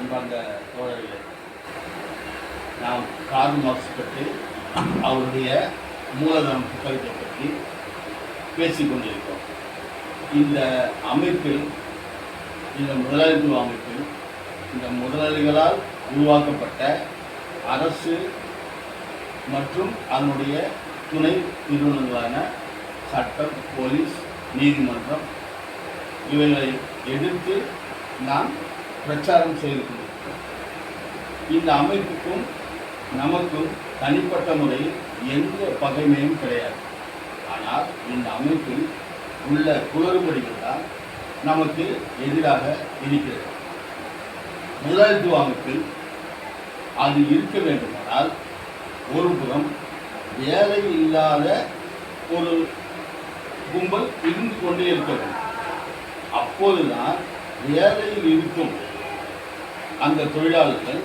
அன்பார்ந்த தோழர்களே, நாம் கார்ல் மார்க்ஸ் பற்றி அவருடைய மூலதனம் புத்தகத்தை பற்றி பேசிக்கொண்டிருக்கிறோம். இந்த அமைப்பில், இந்த முதலாளித்துவ அமைப்பில், இந்த முதலாளிகளால் உருவாக்கப்பட்ட அரசு மற்றும் அதனுடைய துணை நிறுவனங்களான சட்டம், போலீஸ், நீதிமன்றம் இவைகளை எதிர்த்து நாம் பிரச்சாரம் செய்து கொண்டிருக்கிறோம். இந்த அமைப்புக்கும் நமக்கும் தனிப்பட்ட முறையில் எந்த பகைமையும் கிடையாது. ஆனால் இந்த அமைப்பில் உள்ள குளறுபடிகள் தான் நமக்கு எதிராக இருக்கிறது. முதலாளித்துவ அமைப்பில் அது இருக்க வேண்டுமானால் ஒருபுறம் வேலை இல்லாத ஒரு கும்பல் இருந்து கொண்டே இருக்க வேண்டும். அப்போதுதான் வேலையில் இருக்கும் அந்த தொழிலாளர்கள்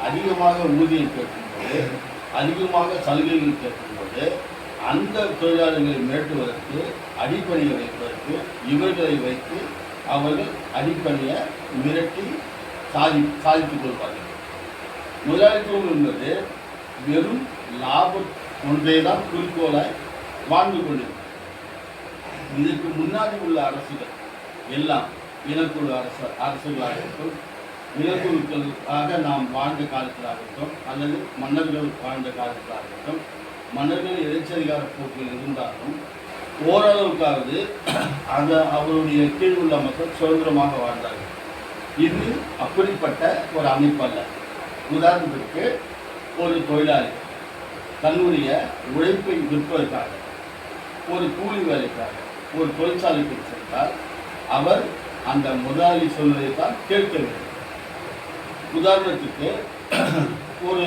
அதிகமாக ஊதியம் கேட்கும்போது, அதிகமாக சலுகைகள் கேட்கும்போது, அந்த தொழிலாளர்களை மிரட்டுவதற்கு, அடிப்பணியை வைப்பதற்கு இவர்களை வைத்து அவர்கள் அடிப்பணியை மிரட்டி சாதித்துக் கொள்வார்கள். முதலாளித்துவம் என்பது வெறும் லாபம் ஒன்றே தான் குறிக்கோளாய் வாழ்ந்து கொண்டிருக்கிறது. இதற்கு முன்னாடி உள்ள அரசுகள் எல்லாம் இனக்குழு அரசுகளாகட்டும், இனக்குழுக்களாக நாம் வாழ்ந்த காலத்திலாகட்டும், அல்லது மன்னர்கள் வாழ்ந்த காலத்திலாகட்டும், மன்னர்கள் இறைச்சதிகார போக்கில் இருந்தாலும் ஓரளவுக்காவது அவருடைய கீழ் உள்ள மக்கள் சுதந்திரமாக வாழ்ந்தார்கள். இது அப்படிப்பட்ட ஒரு அமைப்பு அல்ல. உதாரணத்திற்கு, ஒரு தொழிலாளி தன்னுடைய உழைப்பை விற்பதற்காக ஒரு கூலி வேலைக்காக ஒரு தொழிற்சாலைக்கு சென்றால் அவர் அந்த முதலாளி சொல்வதைத்தான் கேட்க வேண்டும். உதாரணத்துக்கு, ஒரு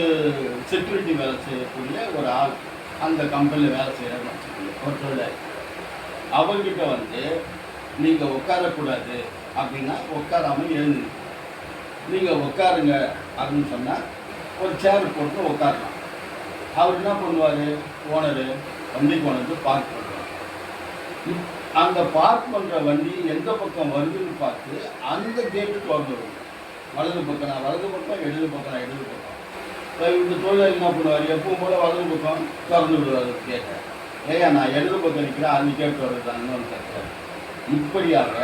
செக்யூரிட்டி வேலை செய்யக்கூடிய ஒரு ஆள் அந்த கம்பெனியில் வேலை செய்கிறான்னு வச்சுக்கோங்க, ஒரு தொழிலாளி. அவர்கிட்ட நீங்கள் உட்காரக்கூடாது அப்படின்னா உட்காராமல் எழுந்து, நீங்கள் உட்காருங்க அப்படின்னு சொன்னால் ஒரு சேர் போட்டு உட்காரலாம். அவர் என்ன பண்ணுவார்? ஓனரு வண்டிக்கு கொண்டு பார்க் பண்ணுவார். அந்த பார்க் பண்ணுற வண்டி எந்த பக்கம் வருதுன்னு பார்த்து அந்த கேட்டு திறந்து விடும். வலது பக்கம் நான் வலது பக்கம், இடது பக்கம் நான் இடது பக்கம். இந்த தொழிலாளி என்ன பண்ணுவார்? எப்பவும் போல் வலது பக்கம் திறந்து விடுவார் கேட்டை. ஏயா நான் இடது பக்கம் நிற்கிறேன், அது கேட்டு வருதுன்னு கேட்குறாரு. இப்படியாக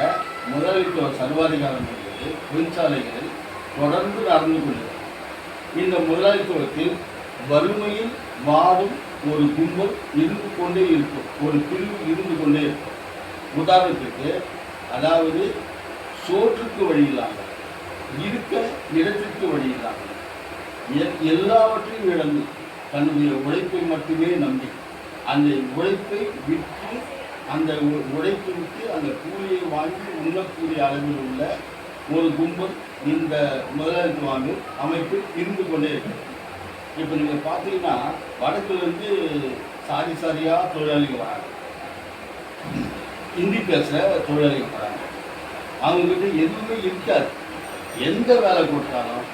முதலாளித்துவ சர்வாதிகாரம் என்பது தொழிற்சாலைகளில் தொடர்ந்து நடந்து கொள்கிறது. இந்த முதலாளித்துவத்தில் வறுமையில் வாடும் ஒரு கும்பல் இருந்து கொண்டே இருக்கும், ஒரு பிரிவு இருந்து கொண்டே இருக்கும். உதாரணத்துக்கு, அதாவது சோற்றுக்கு வழி இல்லாமல், இருக்க இடத்திற்கு வழி இல்லாமல், எல்லாவற்றையும் இழந்து தன்னுடைய உழைப்பை மட்டுமே நம்பி அந்த உழைப்பை விற்று, அந்த உழைப்பை விட்டு அந்த கூலியை வாங்கி உண்ணக்கூடிய அளவில் உள்ள ஒரு கும்பல் இந்த முதலாளித்துவ அமைப்பில் இருந்து கொண்டே இருக்கிறது. இப்போ நீங்கள் பார்த்தீங்கன்னா, வடக்குலேருந்து சாதி சாதியாக தொழிலாளிகள் வராங்க, ஹிந்தி பேசுகிற தொழிலாளிகள் வராங்க. அவங்கக்கிட்ட எதுவுமே இருக்காது. எந்த வேலை கொடுத்தாலும்,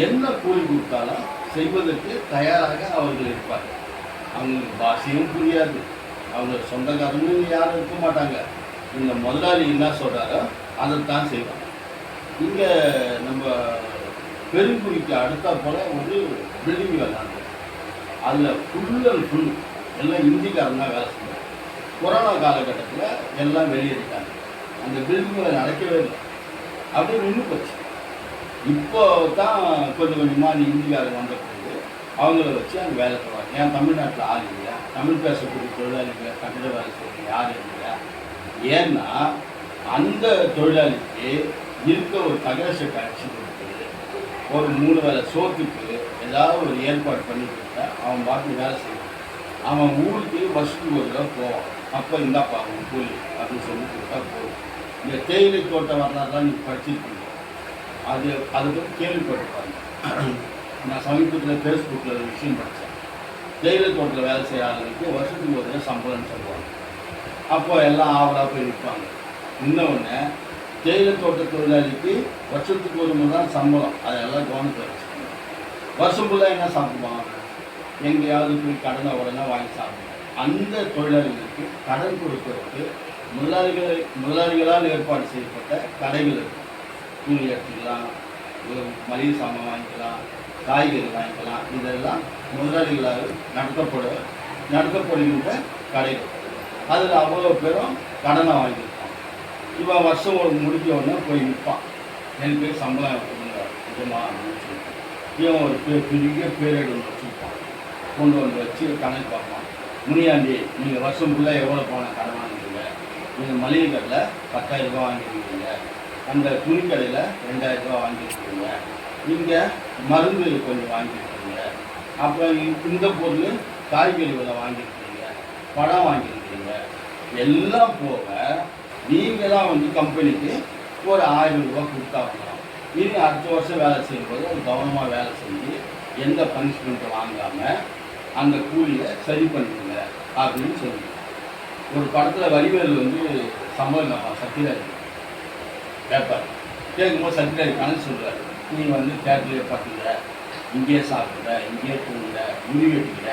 என்ன கூலி கொடுத்தாலும் செய்வதற்கு தயாராக அவர்கள் இருப்பார்கள். அவங்களுக்கு பாஷையும் புரியாது, அவங்க சொந்தக்காரங்களும் யாரும் இருக்க மாட்டாங்க. இந்த முதலாளி என்ன சொல்கிறாரோ அதைத்தான் செய்வாங்க. இங்கே நம்ம பெருங்குடிக்கு அடுத்தா போல் ஒரு பில்டிங் வேலை நடந்தது. அதில் ஃபுல் அண்ட் ஃபுல் எல்லாம் இந்திக்காரங்க தான் வேலை செய்வாங்க. கொரோனா காலகட்டத்தில் எல்லாம் வெளியேறிட்டாங்க. அந்த பில்டிங் வேலை நடக்கவே இல்லை, அப்படியே நின்று போச்சு. இப்போ தான் கொஞ்சம் கொஞ்சமாக அந்த இந்திக்காரங்க வந்த பிறகு அவங்கள வச்சு அங்கே வேலை செய்வாங்க. ஏன் தமிழ்நாட்டில் ஆள் இல்லையா? தமிழ் பேசக்கூடிய தொழிலாளிகளை கட்டிட வேலை செய்யணும் யாரும் இல்லையா? ஏன்னா அந்த தொழிலாளிக்கு இருக்க ஒரு தகர செட் அடிச்சு கொடுத்து ஒரு 3 வேளை சோத்துக்கு ஏதாவது ஒரு ஏற்பாடு பண்ணி கொடுத்தா அவன் பாட்டு வேலை செய்வான். அவன் ஊருக்கு வருஷத்துக்கு ஒரு தடவை போவான். அப்போ இந்தாப்பா அவன் கூலி அப்படின்னு சொல்லி கொடுத்தா போதும். இந்த தேயிலை தோட்டம் வரலாறுலாம் நீ படிச்சிருக்கீங்க, அது பற்றி கேள்விப்பட்டிருப்பாங்க. நான் சமீபத்தில் ஃபேஸ்புக்கில் ஒரு விஷயம் படித்தேன். தேயிலை தோட்டத்தில் வேலை செய்கிற ஆளுங்களுக்கு வருஷத்துக்கு ஒரு தடவை சம்பளம்னு சொல்லுவாங்க. அப்போ எல்லாம் ஆவலாக போய் நிற்பாங்க. இன்னொன்று, தேயிலை தோட்ட தொழிலாளிக்கு வருஷத்துக்கு ஒரு முறை தான் சம்பளம். அதெல்லாம் கவனத்தில் வச்சுக்கணும். வருஷம் ஃபுல்லாக என்ன சாப்பிடுவாங்க? எங்கேயாவது போய் கடனை உடனே வாங்கி சாப்பிடுவாங்க. அந்த தொழிலாளிகளுக்கு கடன் கொடுப்பதற்கு முதலாளிகளால் ஏற்பாடு செய்யப்பட்ட கடைகள் இருக்கும். துணி எடுத்துக்கலாம், மளிகை சாமான் வாங்கிக்கலாம், காய்கறி வாங்கிக்கலாம். இதெல்லாம் முதலாளிகளால் நடத்தப்படுகின்ற கடைகள். அதில் அவ்வளோ பேரும் கடனை வாங்கியிருப்பான். இவன் வருஷம் முடிஞ்ச உடனே போய் நிற்பான். எனக்கு சம்பளம் கொடுங்க நிஜமா அப்படின்னு சொல்லிட்டு இவன் ஒரு பெரிய பேரேடு ஒன்று வச்சுருப்பான். கொண்டு வந்து வச்சு கணக்கு பார்ப்பான். முனியாண்டி, நீங்கள் வருஷம் ஃபுல்லாக எவ்வளோ பணம் கடன் வாங்கிக்கிறீங்க? நீங்கள் மளிகை கடையில் 10,000 ரூபா வாங்கியிருக்கீங்க, அந்த துணிக்கடையில் 2,000 ரூபா வாங்கியிருக்கீங்க, இங்கே மருந்து கொஞ்சம் வாங்கியிருக்கீங்க, அப்புறம் இந்த பொருள் காய்கறி விலை வாங்கியிருக்கீங்க, பழம் வாங்கியிருக்கீங்க, எல்லாம் போக நீங்கள் தான் வந்து கம்பெனிக்கு ஒரு 1000 ரூபா கொடுத்தாகணும். இனி அடுத்த வருஷம் வேலை செய்யும்போது அது கவனமாக வேலை செஞ்சு எந்த பனிஷ்மெண்ட்டும் வாங்காமல் அந்த கூலியை சரி பண்ணிடுங்க அப்படின்னு சொல்லி ஒரு படத்தில் வடிவேல் வந்து சம்பளம் சத்யராஜ் கேட்பார். கேட்கும்போது சத்யராஜ் கணக்கு சொல்கிறார், நீ வந்து தேட்டரில் பார்த்துக்கிற, இங்கேயே சாப்பிட்ற, இங்கேயே தூங்குற, முடி வெட்டிக்கிற,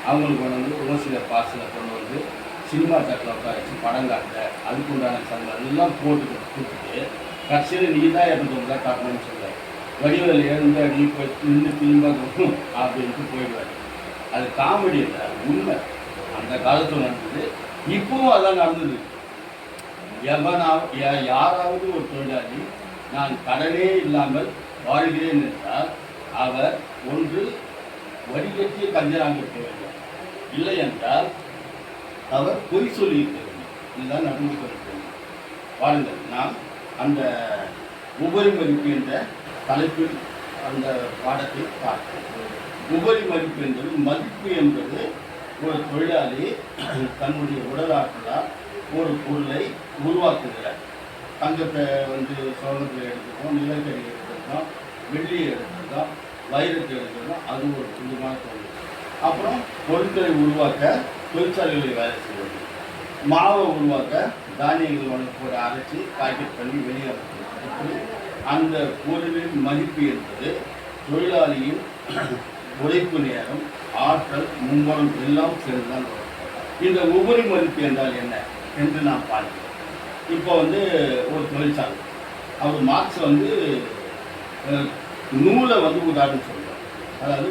அவங்களுக்கு வந்து ஓசியில் பார்சலில் கொண்டு வந்து சினிமா தேட்டரில் உட்கார வச்சு படம் காட்டுற, அதுக்கு உண்டான சம்பளம் எல்லாம் போட்டு கொடுத்துட்டு கடைசியில் நீ தான் இறந்து காட்டணும்னு சொல்கிறார். வடிவேல் எழுந்து அடி போய் நின்று திரும்ப அப்படின்ட்டு போயிடுவார். அது காமெடி இல்லை, உண்மை. அந்த காலத்தில் நடந்தது, இப்பவும் அதான் நடந்தது. யாராவது ஒரு தொழிலாளி நான் கடனே இல்லாமல் வாழ்கிறேன் என்றால் அவர் ஒன்று வடிகட்டிய கஞ்சராக இருக்க வேண்டும், இல்லை என்றால் அவர் பொய் சொல்லியிருக்க வேண்டும். இதுதான் நடந்து பாருங்கள். நாம் அந்த உபரி மதிப்பு என்ற தலைப்பில் அந்த பாடத்தை பார்க்கிறோம். உபரி மதிப்பு என்பது, மதிப்பு என்பது ஒரு தொழிலாளி தன்னுடைய உடல் ஆற்றலால் ஒரு பொருளை உருவாக்குகிறார். தங்கத்தை வந்து சோளத்தில் எடுத்துக்கோம், நிலக்கரி எடுத்துக்கோம், வெள்ளியை எடுத்துக்கோம், வைரத்தை எடுத்துக்கோம், அது ஒரு புதுமான தொழில். அப்புறம் பொருட்களை உருவாக்க தொழிற்சாலைகளில் வேலை செய்வது, மாவை உருவாக்க தானியங்கள் ஒன்று போட்டு அரைச்சி பாக்கெட் பண்ணி வெளியே இப்படி அந்த பொருளின் மதிப்பு என்பது தொழிலாளியின் உழைப்பு நேரம், ஆற்றல், மும்முரம் எல்லாம் சேர்ந்துதான் வரும். இந்த உபரி மதிப்பு என்றால் என்ன என்று நாம் பார்க்கிறோம். இப்போ வந்து ஒரு தொழிற்சாலை, அவர் மார்க்ஸ் வந்து நூலை வந்து உதாரணம் சொல்கிறார். அதாவது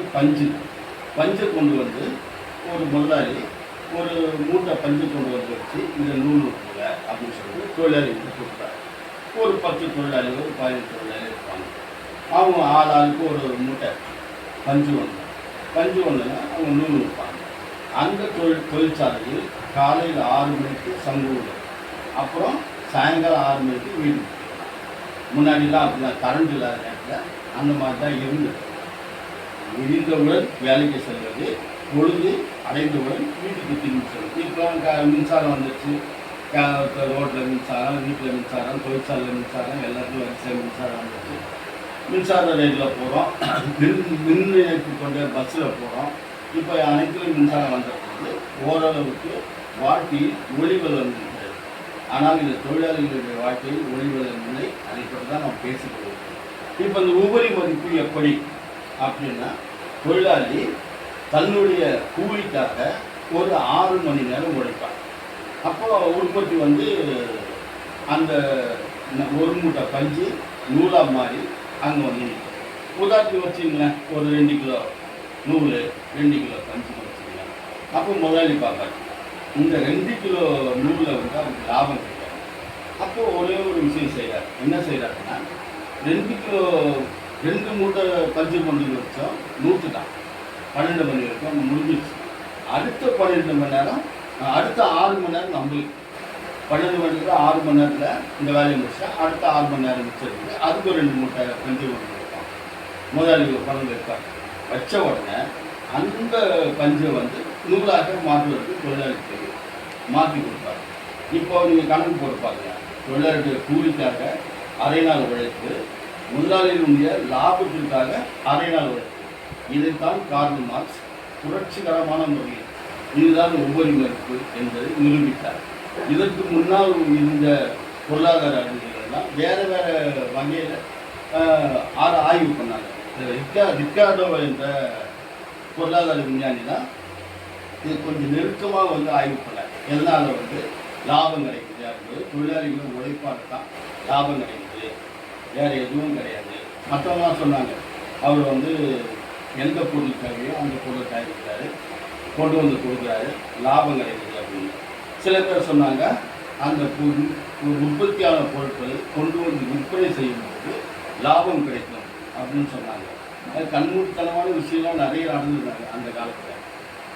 பஞ்சை கொண்டு வந்து ஒரு முதலாளி ஒரு மூட்டை பஞ்சு கொண்டு வந்து வச்சு இந்த நூல் கொடுங்க அப்படின்னு சொல்லிட்டு தொழிலாளிகளுக்கு கொடுத்தாரு. ஒரு 10 தொழிலாளிகள், ஒரு 15 தொழிலாளி இருப்பாங்க. அவங்க ஆளுக்கு ஒரு மூட்டை பஞ்சு ஒன்றுனா அவங்க நூல் வைப்பாங்க. அந்த தொழிற்சாலையில் காலையில் 6 மணிக்கு சங்கு விடும், அப்புறம் சாயங்காலம் 6 மணிக்கு வீடு. முன்னாடிலாம் அப்படிதான், கரண்ட் இல்லாத நேரத்தில் அந்த மாதிரி தான் இருந்தது. விடிந்தவுடன் வேலைக்கு செல்வது, பொழுது அடைந்தவுடன் வீட்டுக்கு திரும்பி செல்வது. இப்போ மின்சாரம் வந்துச்சு, ரோட்டில் மின்சாரம், வீட்டில் மின்சாரம், தொழிற்சாலையில் மின்சாரம், எல்லாத்துக்கும் வரிசை மின்சாரம் வந்துச்சு. மின்சார ரயிலில் போகிறோம், மின் இணைப்பு கொண்ட பஸ்ஸில் போகிறோம். இப்போ அனைத்திலும் மின்சாரம் வந்தபோது ஓரளவுக்கு வாழ்க்கையில் ஒளிவெள்ளம் இருக்கிறது. ஆனால் இந்த தொழிலாளிகளுடைய வாழ்க்கையில் ஒளிவெள்ளம் இல்லை. அதை பற்றி தான் நாம் பேசிக்கொள்வோம். இப்போ இந்த உபரி மதிப்பு எப்படி அப்படின்னா, தொழிலாளி தன்னுடைய கூலிக்காக ஒரு 6 மணி நேரம் உழைப்பார். அப்போ உற்பத்தி வந்து அந்த ஒரு மூட்டை பஞ்சு நூலாக மாறி அங்கே வந்து நிற்கும். உதாரணத்துக்கு வச்சுங்களேன், ஒரு 2 கிலோ நூல், 2 கிலோ பஞ்சு வச்சுக்கலாம். அப்போ முதலாளி பார்ப்பார், இந்த 2 கிலோ நூலில் வந்து அவருக்கு லாபம் கிடைக்காது. அப்போது ஒரே ஒரு விஷயம் செய்கிறார். என்ன செய்கிறாருன்னா, 2 கிலோ 2 மூட்டை பஞ்சு கொண்டு வச்சோம், 100 தான், 12 மணி வரைக்கும் முடிஞ்சிடுச்சு. அடுத்த 12 மணி நேரம், அடுத்த 6 மணி நேரம் நம்மளுக்கு 12 மணிக்கு 6 மணி நேரத்தில் இந்த வேலையை முடிச்சா அடுத்த 6 மணி நேரம் முடிச்சிருக்கு. அதுக்கு 2 மூட்டை பஞ்சு கொண்டு வைப்பான். முதலாளிகள் பணம் வைப்பார். வச்ச உடனே அந்த பஞ்சை வந்து நூலாக மாற்றுவதற்கு தொழிலாளிக்கு மாற்றி கொடுப்பார். இப்போ நீங்கள் கணக்கு போட்டு பாருங்க, தொழிலாளிகளுடைய கூலிக்காக அரை நாள் உழைப்பு, முதலாளிகளுடைய லாபத்திற்காக அரை நாள் உழைப்பு. இதைத்தான் கார்ல் மார்க்ஸ் புரட்சிகரமான முறையில் இதுதான் உபரி மதிப்பு என்பதை நிரூபித்தார். இதற்கு முன்னால் இருந்த பொருளாதார அறிஞர்கள்லாம் வேறு வேறு வகையில் ஆய்வு பண்ணாங்க. ரிக்கார்டோ என்ற பொருளாதார விஞ்ஞானி தான் இது கொஞ்சம் நெருக்கமாக வந்து ஆய்வு பண்ணார். எதனால் வந்து லாபம் கிடைக்குது அப்படின்றது, தொழிலாளிகள் உழைப்பால் தான் லாபம் கிடைக்குது, வேறு எதுவும் கிடையாது மற்றவங்களாம் சொன்னாங்க அவர் வந்து எந்த பொருள் தேவையோ அந்த பொருளை தயாரிக்கிறாரு, கொண்டு வந்து கொடுக்குறாரு, லாபம் கிடைக்குது அப்படின்னு. சில பேர் சொன்னாங்க அந்த உற்பத்தியான பொருட்களை கொண்டு வந்து விற்பனை செய்யும்போது லாபம் கிடைக்கும் அப்படின்னு சொன்னாங்க. அது கண்மூடித்தனமான விஷயம்லாம் நிறைய நடந்துருந்தாங்க அந்த காலத்தில்.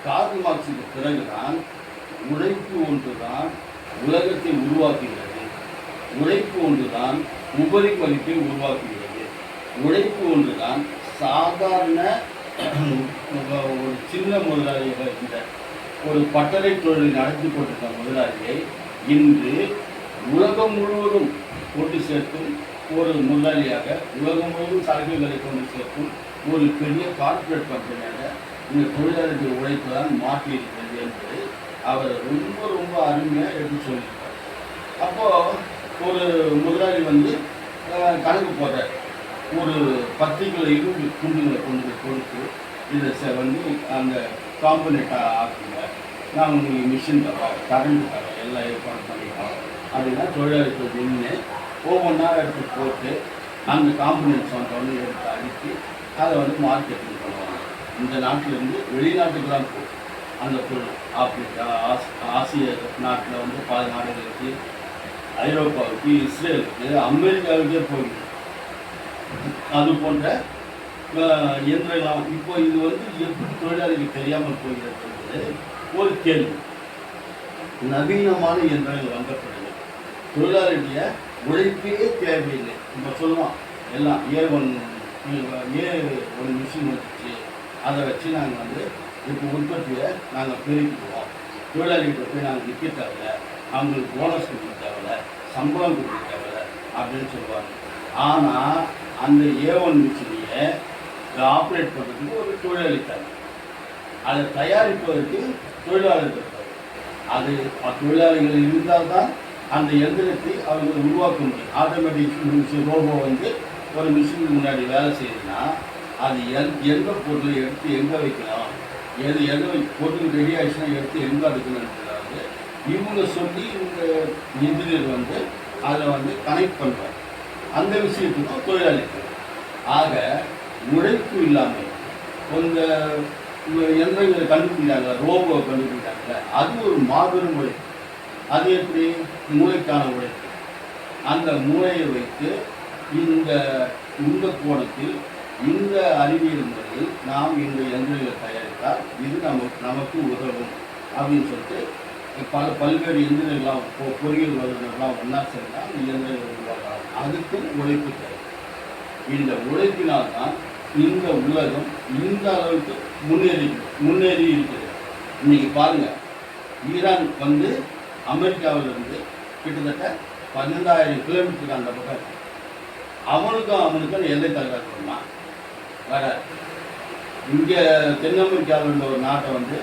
கார்ல் மார்க்ஸுக்கு பிறகுதான் உழைப்பு ஒன்றுதான் உலகத்தை உருவாக்குகிறது, உழைப்பு ஒன்றுதான் உபரி மதிப்பை உருவாக்குகிறது, உழைப்பு ஒன்றுதான் சாதாரண ஒரு சின்ன முதலாளியாக இருந்த ஒரு பட்டறை தொழிலை நடத்தி கொண்டிருந்த முதலாளியை இன்று உலகம் முழுவதும் கொண்டு சேர்க்கும் ஒரு முதலாளியாக, உலகம் முழுவதும் சரக்குகளை கொண்டு சேர்க்கும் ஒரு பெரிய கார்ப்பரேட் கம்பெனியாக இந்த தொழிலாளர்கள் உழைப்பு தான் மாற்றியிருக்கிறது என்பது அவர் ரொம்ப ரொம்ப அருமையாக எடுத்து சொல்லியிருக்கார். அப்போது ஒரு முதலாளி வந்து கணக்கு போடுறார், ஒரு 10 கிலோ இரும்பு துண்டுகளை கொண்டு போய் கொடுத்து இதை வந்து அந்த காம்பனேட்டாக ஆக்குங்க, நான் உங்களுக்கு மிஷின் தரோம், கரண்ட் தரோம், எல்லாம் ஏற்பாடு பண்ணிக்கலாம் அப்படின்னா தொழிலாளிகள் நின்று ஒவ்வொன்றா எடுத்து போட்டு அந்த காம்பனேட்ஸ் வந்து எடுத்து அடித்து அதை வந்து மார்க்கெட்டிங் பண்ணுவாங்க. இந்த நாட்டிலேருந்து வெளிநாட்டுக்கு தான் போகும் அந்த பொருள். ஆப்பிரிக்கா, ஆசிய நாட்டில் வந்து பல நாடுகளுக்கு, ஐரோப்பாவுக்கு, இஸ்ரேலுக்கு, அமெரிக்காவுக்கே போகுது. அது போன்ற இயந்திரங்களாம் இப்போ இது வந்து எப்படி தொழிலாளிகள் தெரியாமல் போகிறது என்பது ஒரு கேள்வி. நவீனமான இயந்திரங்கள் வாங்கப்படுது, தொழிலாளிய உழைப்பே தேவையில்லை. நம்ம சொல்லுவோம் எல்லாம் A1 மிஷின் வந்துச்சு, அதை வச்சு நாங்கள் வந்து இப்போ உற்பத்தியை நாங்கள் பெருக்கிடுவோம், தொழிலாளிகிட்ட போய் நாங்கள் நிற்க தேவையில்லை, அவங்களுக்கு போனஸ் கொடுக்க தேவையில்லை, சம்பளம் கொடுக்க தேவையில்லை அப்படின்னு சொல்லுவாங்க. ஆனால் அந்த A1 மிஷினையே ஆப்ரேட் பண்ணுறதுக்கு ஒரு தொழிலாளி தேவை, அதை தயாரிப்பதற்கு தொழிலாளர்கள் தேவை. அது தொழிலாளிகள் இருந்தால்தான் அந்த எந்திரத்தை அவங்க உருவாக்க முடியும். ஆட்டோமேட்டிக் ரோபோ வந்து ஒரு மிஷினுக்கு முன்னாடி வேலை செய்யுதுன்னா அது எந்த பொருளை எடுத்து எங்கே வைக்கலாம், எது பொருள் ரெடி ஆகிடுச்சுன்னா எடுத்து எங்கே எடுக்கணுன்றது இவங்க சொல்லி இவங்க இன்ஜினியர் வந்து அதை வந்து கனெக்ட் பண்ணுறாங்க. அந்த விஷயத்துக்கும் தொழிலாளிகள். ஆக உழைப்பு இல்லாமல் கொஞ்சம் எந்திரங்களை கண்டுபிடிக்கிறாங்களா, ரோபோ கண்டுபிடிக்கிறாங்களே, அது ஒரு மாபெரும் உழைப்பு. அது எப்படி? மூளைக்கான உழைப்பு. அந்த மூளையை வைத்து இந்த கோணத்தில் இந்த அறிவியல் முறையில் நாம் இந்த எந்திரங்களை தயாரித்தால் இது நமக்கு உதவும் அப்படின்னு சொல்லிட்டு பல்வேறு எந்திரங்கள்லாம் பொறியியல் வல்லுநர்கள்லாம் ஒன்றா சேர்ந்தால் இந்த இயந்திரங்களை உருவாக்கலாம். அதுக்கும் உழைப்பு தேவை. இந்த உழைப்பினால்தான் இந்த உலகம் இந்த அளவுக்கு முன்னேறி இருக்குது. இன்னைக்கு பாருங்க, ஈரான் வந்து அமெரிக்காவிலிருந்து கிட்டத்தட்ட 12,000 கிலோமீட்டருக்கு அந்த பக்கம். அவனுக்கும் எல்லை தகராறு பண்ணான் வர. இங்கே தென் அமெரிக்காவில் இருந்த ஒரு நாட்டை வந்து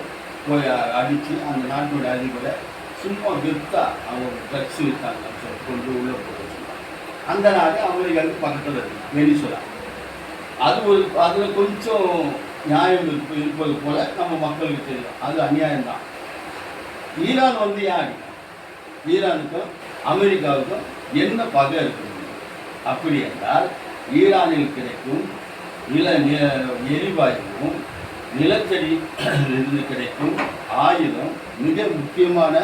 போய் அடித்து அந்த நாட்டினுடைய அதிபரை சும்மா விற்றா அவங்க ட்ரக்ஸ் விற்றாங்க கொண்டு உள்ளே போட்டு வச்சுருந்தாங்க. அந்த நாடு அமெரிக்காவுக்கு பக்கத்தில் இருக்குது, வெனிசுலா. அதில் கொஞ்சம் நியாயம் இருப்பது போல நம்ம மக்களுக்கு தெரியும், அது அநியாயம்தான். ஈரான் வந்து ஏன் அடிக்கும்? ஈரானுக்கும் அமெரிக்காவுக்கும் என்ன பகை இருக்குது? அப்படி என்றால் ஈரானில் கிடைக்கும் எரிவாயுவும் நிலத்தடி இருந்து கிடைக்கும் ஆயுதம் மிக முக்கியமான